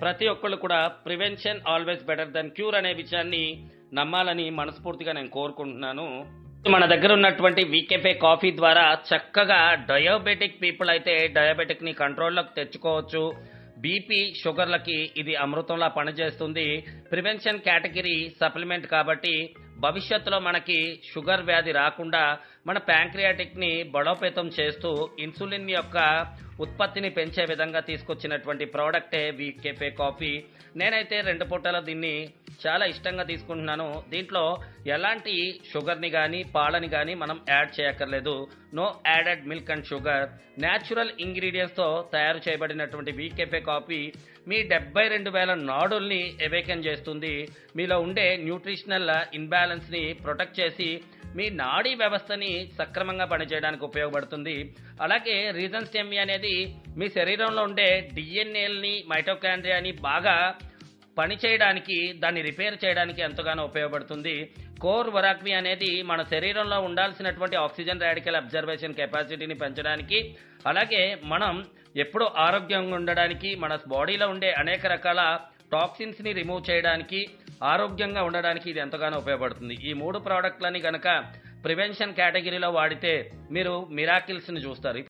ప్రతి ఒక్కళ్ళు కూడా prevention always better than cure అనే విషయాన్ని నమ్మాలని మనస్ఫూర్తిగా నేను కోరుకుంటున్నాను. మన దగ్గర ఉన్నటువంటి వీకెఫే కాఫీ ద్వారా చక్కగా డయాబెటిక్ పీపుల్ అయితే డయాబెటిక్ని కంట్రోల్లోకి తెచ్చుకోవచ్చు. బీపీ, షుగర్లకి ఇది అమృతంలా పనిచేస్తుంది. ప్రివెన్షన్ కేటగిరీ సప్లిమెంట్ కాబట్టి భవిష్యత్తులో మనకి షుగర్ వ్యాధి రాకుండా మన ప్యాంక్రియాటిక్ని బలోపేతం చేస్తూ ఇన్సులిన్ యొక్క ఉత్పత్తిని పెంచే విధంగా తీసుకొచ్చినటువంటి ప్రోడక్టే వీకెఫే కాఫీ. నేనైతే 2 పూటల దీన్ని చాలా ఇష్టంగా తీసుకుంటున్నాను. దీంట్లో ఎలాంటి షుగర్ని కానీ పాలని కానీ మనం యాడ్ చేయక్కర్లేదు. No added milk and sugar. Natural ఇంగ్రీడియంట్స్తో తయారు చేయబడినటువంటి వీకెఫే కాఫీ మీ 72,000 నాడుల్ని అవేకెన్ చేస్తుంది. మీలో ఉండే న్యూట్రిషనల్ ఇన్బ్యాలెన్స్ని ప్రొటెక్ట్ చేసి మీ నాడీ వ్యవస్థని సక్రమంగా పనిచేయడానికి ఉపయోగపడుతుంది. అలాగే రీజన్స్టెమియా అనేది మీ శరీరంలో ఉండే డిఎన్ఏల్ని, మైటోకాండ్రియాని బాగా పనిచేయడానికి, దాన్ని రిపేర్ చేయడానికి ఎంతగానో ఉపయోగపడుతుంది. కోర్ వరాక్వి అనేది మన శరీరంలో ఉండాల్సినటువంటి ఆక్సిజన్ రాడికల్ అబ్జర్వేషన్ కెపాసిటీని పెంచడానికి, అలాగే మనం ఎప్పుడూ ఆరోగ్యంగా ఉండడానికి, మన బాడీలో ఉండే అనేక రకాల టాక్సిన్స్ని రిమూవ్ చేయడానికి, ఆరోగ్యంగా ఉండడానికి ఇది ఎంతగానో ఉపయోగపడుతుంది. ఈ 3 ప్రోడక్ట్లని కనుక ప్రివెన్షన్ కేటగిరీలో వాడితే మీరు మిరాకిల్స్ని చూస్తారు.